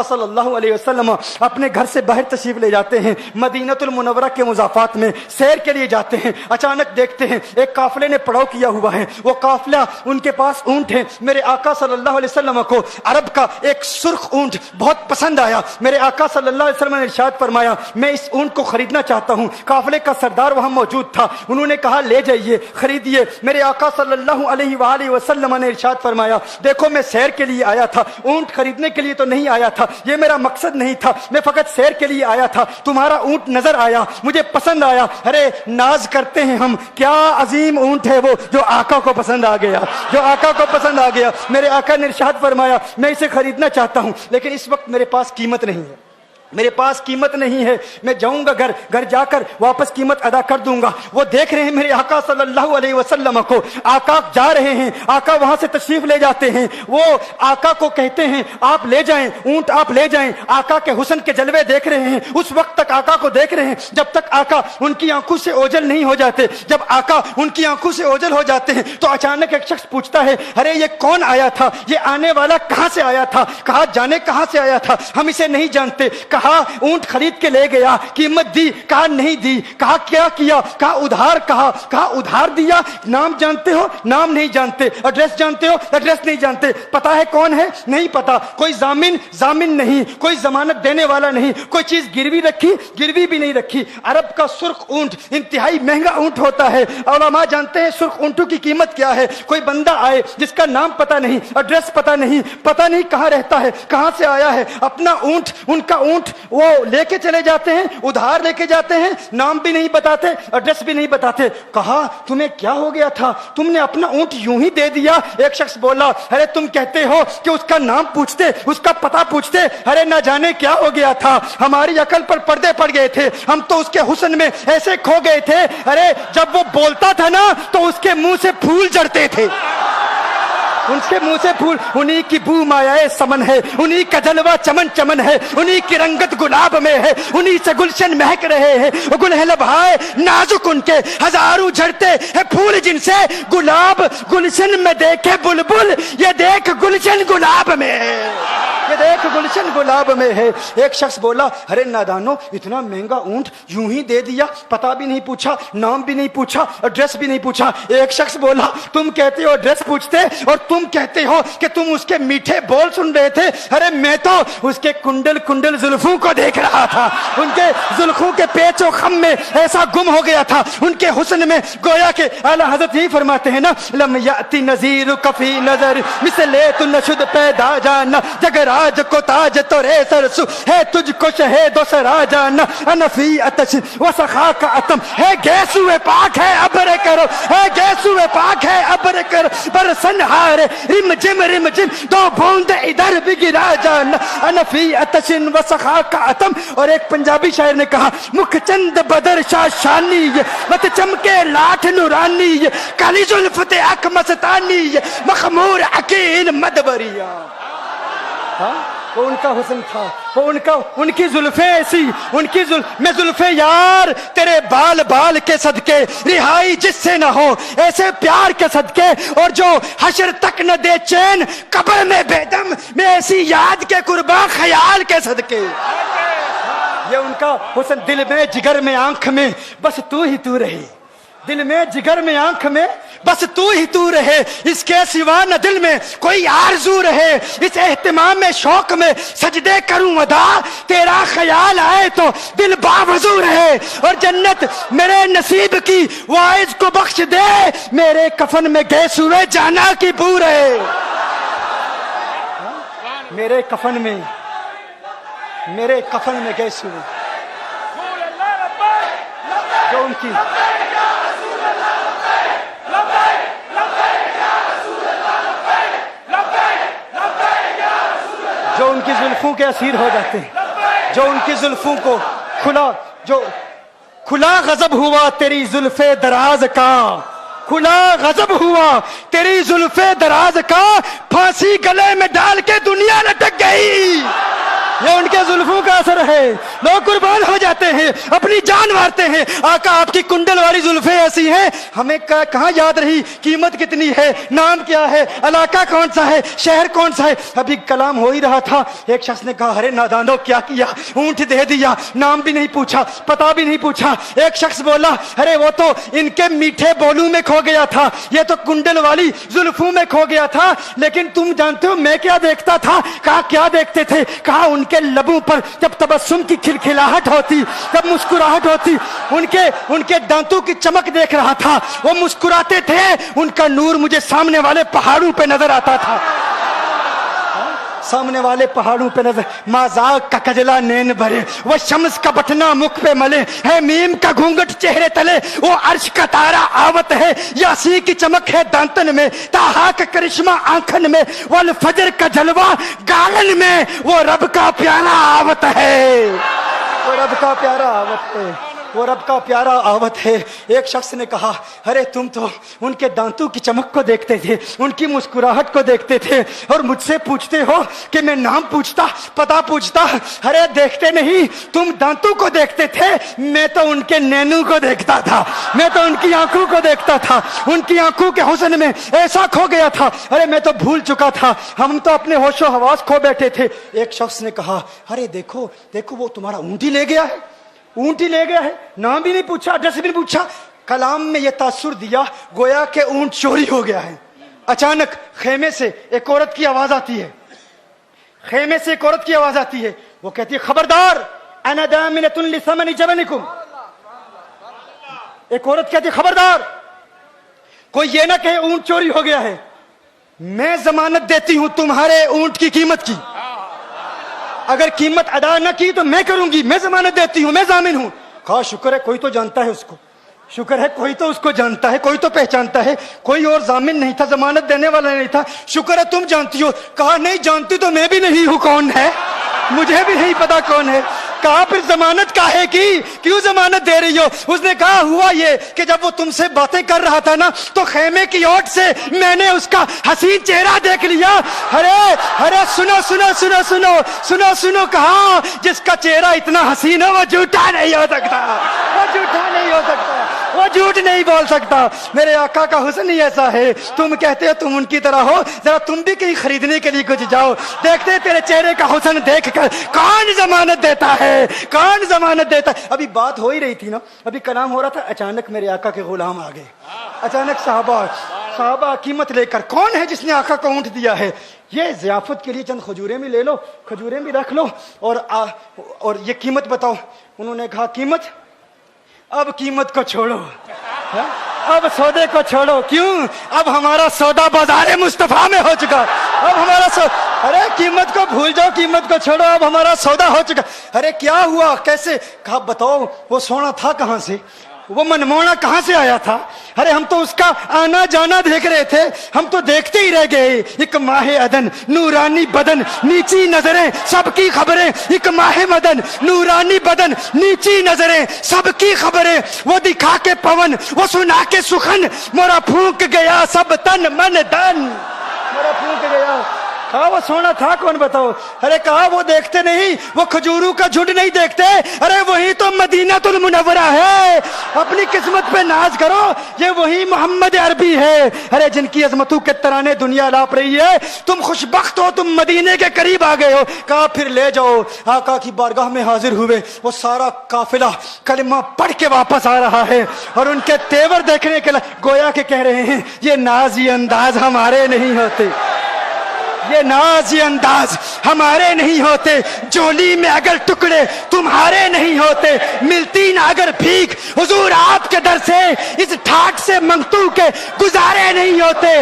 صلی اللہ علیہ وسلم اپنے گھر سے باہر تشریف لے جاتے ہیں، مدینہ المنورہ کے مضافات میں سیر کے لیے جاتے ہیں، اچانک دیکھتے ہیں ایک قافلے نے پڑاؤ کیا ہوا ہے، وہ قافلہ ان کے پاس اونٹ ہے۔ میرے آقا صلی اللہ علیہ وسلم کو عرب کا ایک سرخ اونٹ بہت پسند آیا۔ میرے آقا صلی اللہ علیہ وسلم نے ارشاد فرمایا میں اس اونٹ کو خریدنا چاہتا ہوں۔ قافلے کا سردار وہاں موجود تھا، انہوں نے کہا لے جائیے، خریدیے۔ میرے آقا صلی اللہ علیہ وآلہ وسلم نے ارشاد فرمایا دیکھو میں سیر کے لیے آیا تھا، اونٹ خریدنے کے لیے تو نہیں آیا تھا، یہ میرا مقصد نہیں تھا، میں فقط سیر کے لیے آیا تھا، تمہارا اونٹ نظر آیا، مجھے پسند آیا۔ ارے ناز کرتے ہیں ہم، کیا عظیم اونٹ ہے وہ جو آقا کو پسند آ گیا، جو آقا کو پسند آ گیا۔ میرے آقا نے ارشاد فرمایا میں اسے خریدنا چاہتا ہوں لیکن اس وقت میرے پاس قیمت نہیں ہے، میرے پاس قیمت نہیں ہے، میں جاؤں گا گھر جا کر واپس قیمت ادا کر دوں گا۔ وہ دیکھ رہے ہیں میرے آقا صلی اللہ علیہ وسلم کو، آقا جا رہے ہیں، آقا وہاں سے تشریف لے جاتے ہیں، وہ آقا کو کہتے ہیں آپ لے جائیں اونٹ، آپ لے جائیں۔ آقا کے حسن کے جلوے دیکھ رہے ہیں، اس وقت تک آقا کو دیکھ رہے ہیں جب تک آقا ان کی آنکھوں سے اوجھل نہیں ہو جاتے۔ جب آقا ان کی آنکھوں سے اوجھل ہو جاتے ہیں تو اچانک ایک شخص پوچھتا ہے ارے یہ کون آیا تھا، یہ آنے والا کہاں سے آیا تھا؟ کہا جانے کہاں سے آیا تھا، ہم اسے نہیں جانتے۔ کہا اونٹ خرید کے لے گیا، قیمت دی، کہا نہیں دی۔ کہا کیا کیا؟ کہا ادھار، کہا ادھار دیا۔ نام جانتے ہو؟ نام نہیں جانتے۔ ایڈریس جانتے ہو؟ ایڈریس نہیں جانتے۔ پتا ہے کون ہے؟ نہیں پتا۔ کوئی ضامن نہیں، کوئی ضمانت دینے والا نہیں، کوئی چیز گروی رکھی، گروی بھی نہیں رکھی۔ عرب کا سرخ اونٹ انتہائی مہنگا اونٹ ہوتا ہے، علماء جانتے ہیں سرخ اونٹوں کی قیمت کیا ہے۔ کوئی بندہ آئے جس کا نام پتا نہیں، ایڈریس پتا نہیں کہاں رہتا ہے، کہاں سے آیا ہے، اپنا اونٹ، ان کا اونٹ وہ لے کے چلے جاتے ہیں، ادھار لے کے جاتے ہیں، نام بھی نہیں بتاتے، ایڈریس بھی نہیں بتاتے۔ کہا تمہیں کیا ہو گیا تھا، تم نے اپنا اونٹ یوں ہی دے دیا؟ ایک شخص بولا ارے تم کہتے ہو کہ اس کا نام پوچھتے، اس کا پتہ پوچھتے، ارے نہ جانے کیا ہو گیا تھا، ہماری عقل پر پردے پڑ گئے تھے، ہم تو اس کے حسن میں ایسے کھو گئے تھے، ارے جب وہ بولتا تھا نا تو اس کے منہ سے پھول جھڑتے تھے، ان کے منہ سے پھول۔ انہی کی بو مایائے سمن ہے، انہی کا جلوہ چمن چمن ہے، انہی کی رنگت گلاب میں ہے، انہی سے گلشن مہک رہے ہیں، گل ہے لبہائے نازک ان کے، ہزاروں جھڑتے ہیں پھول جن سے گلاب گلشن میں دیکھے بلبل، یہ دیکھ گلشن گلاب میں ہے، یہ دیکھ گلشن گلاب میں ہے۔ ایک شخص بولا ارے نادانو اتنا مہنگا اونٹ یوں ہی دے دیا، پتہ بھی نہیں پوچھا، نام بھی نہیں پوچھا، ایڈریس بھی نہیں پوچھا۔ ایک شخص بولا تم کہتے ہو ایڈریس پوچھتے اور تم کہتے ہو کہ تم اس کے میٹھے بول سن رہے تھے، ارے میں تو اس کے کنڈل زلفوں کو دیکھ رہا تھا، ان کے زلفوں کے پیچ و خم میں ایسا گم ہو گیا تھا، ان کے حسن میں، گویا کہ اعلیٰ حضرت یہی فرماتے ہیں نا لم یاتی نذیر کفی نظر مثلے تو نشد پیدا جانا، جگراج کو تاج تو رے سرسو ہے تجھ کو شہید و سرا جانا، انفی اتش و سخا کا اتم ہے گیسو پاک ہے ابر کرو، ہے گیسو پاک ہے ابر کرو، برسن ہارے رم جم دو بوند ادھر بھی گرا جانا، انفی اتشن و سخا کا اتم۔ اور ایک پنجابی شاعر نے کہا مکھ چند بدر شاہ شانی، مت چمکے لاٹھ نورانی، کالی زلفت اک مستانی، مخمور عقیل مدبریا۔ وہ ان کا حسن تھا، وہ ان کی زلفیں ایسی، میں زلفیں یار تیرے بال کے صدقے، رہائی جس سے نہ ہو ایسے پیار کے صدقے، اور جو حشر تک نہ دے چین قبر میں بے دم، میں ایسی یاد کے قرباں خیال کے صدقے۔ یہ ان کا حسن، دل میں جگر میں آنکھ میں بس تو ہی تو رہے، دل میں جگر میں آنکھ میں بس تو ہی تو رہے، اس کے سوا نہ دل میں کوئی آرزو رہے، اس اہتمام میں شوق میں سجدے کروں ادا، تیرا خیال آئے تو دل باوضو رہے، اور جنت میرے نصیب کی وائز کو بخش دے، میرے کفن میں گیس ہوئے جانا کی بو رہے، میرے کفن میں گیس ہوئے جو ان کی جو ان کی زلفوں کے اسیر ہو جاتے ہیں، جو ان کی زلفوں کو کھلا غضب ہوا تیری زلف دراز کا، کھلا غضب ہوا تیری زلف دراز کا، پھانسی گلے میں ڈال کے دنیا لٹک گئی۔ یہ ان کے یہ زلفوں کا اثر ہے، لوگ قربان ہو جاتے ہیں، اپنی جان مارتے ہیں۔ آقا آپ کی کنڈل والی زلفیں ایسی ہیں، ہمیں کہاں یاد رہی قیمت کتنی ہے، نام کیا ہے، علاقہ کون سا ہے، شہر کون سا ہے۔ ابھی کلام ہو ہی رہا تھا، ایک شخص نے کہا ارے نادانو کیا کیا، اونٹ دے دیا، نام بھی نہیں پوچھا، پتہ بھی نہیں پوچھا۔ ایک شخص بولا ارے وہ تو ان کے میٹھے بولوں میں کھو گیا تھا، یہ تو کنڈل والی زلفوں میں کھو گیا تھا، لیکن تم جانتے ہو میں کیا دیکھتا تھا؟ کہا کیا دیکھتے تھے؟ کہا ان کے لبوں پر جب تبسم کی کھلکھلاہٹ ہوتی، جب مسکراہٹ ہوتی، ان کے دانتوں کی چمک دیکھ رہا تھا، وہ مسکراتے تھے، ان کا نور مجھے سامنے والے پہاڑوں پہ نظر آتا تھا، سامنے والے پہاڑوں پہ نظر۔ مازاق کا کجلا نین بھرے، وہ شمس کا بٹنا مکھ پہ ملے، ہے میم کا گھونگٹ چہرے تلے، وہ عرش کا تارا آوت ہے، یاسی کی چمک ہے دانتن میں، تاہا کا کرشمہ آنکھن میں، والفجر کا جلوہ گالن میں، وہ رب کا پیارا آوت ہے، وہ رب کا پیارا آوت ہے، وہ رب کا پیارا آوت ہے۔ ایک شخص نے کہا ارے تم تو ان کے دانتوں کی چمک کو دیکھتے تھے، ان کی مسکراہٹ کو دیکھتے تھے، اور مجھ سے پوچھتے ہو کہ میں نام پوچھتا، پتہ پوچھتا؟ ارے دیکھتے نہیں، تم دانتوں کو دیکھتے تھے، میں تو ان کے نینوں کو دیکھتا تھا، میں تو ان کی آنکھوں کو دیکھتا تھا، ان کی آنکھوں کے حسن میں ایسا کھو گیا تھا، ارے میں تو بھول چکا تھا، ہم تو اپنے ہوش و حواس کھو بیٹھے تھے۔ ایک شخص نے کہا ارے دیکھو دیکھو وہ تمہارا اونٹ ہی لے گیا ہے، اونٹ ہی لے گیا ہے، نام بھی نہیں پوچھا، ایڈریس بھی نہیں پوچھا۔ کلام میں یہ تاثر دیا گویا کہ اونٹ چوری ہو گیا ہے۔ اچانک خیمے سے ایک عورت کی آواز آتی ہے، خیمے سے ایک عورت کی آواز آتی ہے، وہ کہتی ہے خبردار انا دامنۃ لثمن جبنکم۔ ایک عورت کہتی ہے خبردار کوئی یہ نہ کہے اونٹ چوری ہو گیا ہے، میں ضمانت دیتی ہوں تمہارے اونٹ کی قیمت کی، اگر قیمت ادا نہ کی تو میں کروں گی، میں ضمانت دیتی ہوں، میں ضامن ہوں۔ کہا شکر ہے کوئی تو جانتا ہے اس کو، شکر ہے کوئی تو اس کو جانتا ہے، کوئی تو پہچانتا ہے، کوئی اور ضامن نہیں تھا، ضمانت دینے والا نہیں تھا، شکر ہے تم جانتی ہو۔ کہا نہیں جانتی تو میں بھی نہیں ہوں، کون ہے مجھے بھی نہیں پتا کون ہے۔ کہا پھر ضمانت کاہے کی، کیوں ضمانت دے رہی ہو؟ اس نے کہا ہوا یہ کہ جب وہ تم سے باتیں کر رہا تھا نا تو خیمے کی اوٹ سے میں نے اس کا حسین چہرہ دیکھ لیا۔ ارے سنو سنو سنو سنو سنو سنو، کہا جس کا چہرہ اتنا حسین ہے وہ جھوٹا نہیں ہو سکتا، وہ جھوٹا نہیں ہو سکتا، وہ جھوٹ نہیں بول سکتا۔ میرے آقا کا حسن ہی ایسا ہے، تم کہتے ہو تم ان کی طرح ہو، ذرا تم بھی کہیں خریدنے کے لیے کچھ جاؤ، دیکھتے تیرے چہرے کا حسن دیکھ کر کون ضمانت دیتا ہے، کون ضمانت دیتا ہے۔ ابھی بات ہو ہی رہی تھی نا، ابھی کلام ہو رہا تھا، اچانک میرے آقا کے غلام آ گئے، اچانک صحابہ قیمت لے کر، کون ہے جس نے آقا کو اونٹ دیا ہے؟ یہ ضیافت کے لیے چند کھجوریں بھی لے لو، کھجوریں بھی رکھ لو، اور یہ قیمت بتاؤ۔ انہوں نے کہا قیمت؟ اب قیمت کو چھوڑو، اب سودے کو چھوڑو، کیوں؟ اب ہمارا سودا بازار مصطفیٰ میں ہو چکا، اب ہمارا ارے قیمت کو بھول جاؤ، قیمت کو چھوڑو، اب ہمارا سودا ہو چکا۔ ارے کیا ہوا، کیسے؟ کہا بتاؤ وہ سونا تھا کہاں سے، وہ منمونا کہاں سے آیا تھا؟ ارے ہم تو اس کا آنا جانا دیکھ رہے تھے، ہم تو دیکھتے ہی رہ گئے، ایک ماہ عدن نورانی بدن نیچی نظریں سب کی خبریں، ایک ماہ مدن نورانی بدن نیچی نظریں سب کی خبریں، وہ دکھا کے پون وہ سنا کے سخن، مورا پھونک گیا سب تن من دن، مورا پھونک گیا۔ کہا وہ سونا تھا کون بتاؤ؟ ارے کہا وہ دیکھتے نہیں، وہ کھجوروں کا جھنڈ نہیں دیکھتے، ارے وہی تو مدینہ المنورہ ہے، اپنی قسمت پہ ناز کرو، یہ وہی محمد عربی ہے، ارے جن کی عظمتوں کے ترانے دنیا لاپ رہی ہے، تم خوشبخت ہو، تم مدینے کے قریب آ گئے ہو۔ کہا پھر لے جاؤ۔ آقا کی بارگاہ میں حاضر ہوئے، وہ سارا قافلہ کلمہ پڑھ کے واپس آ رہا ہے، اور ان کے تیور دیکھنے کے لیے گویا کہ کہہ رہے ہیں یہ ناز یہ انداز ہمارے نہیں ہوتے، یہ ناز یہ انداز ہمارے نہیں ہوتے، جولی میں اگر ٹکڑے تمہارے نہیں ہوتے، ملتی نہ اگر بھیک حضور آپ کے در سے، اس ٹھاٹ سے منگتو کے گزارے نہیں ہوتے۔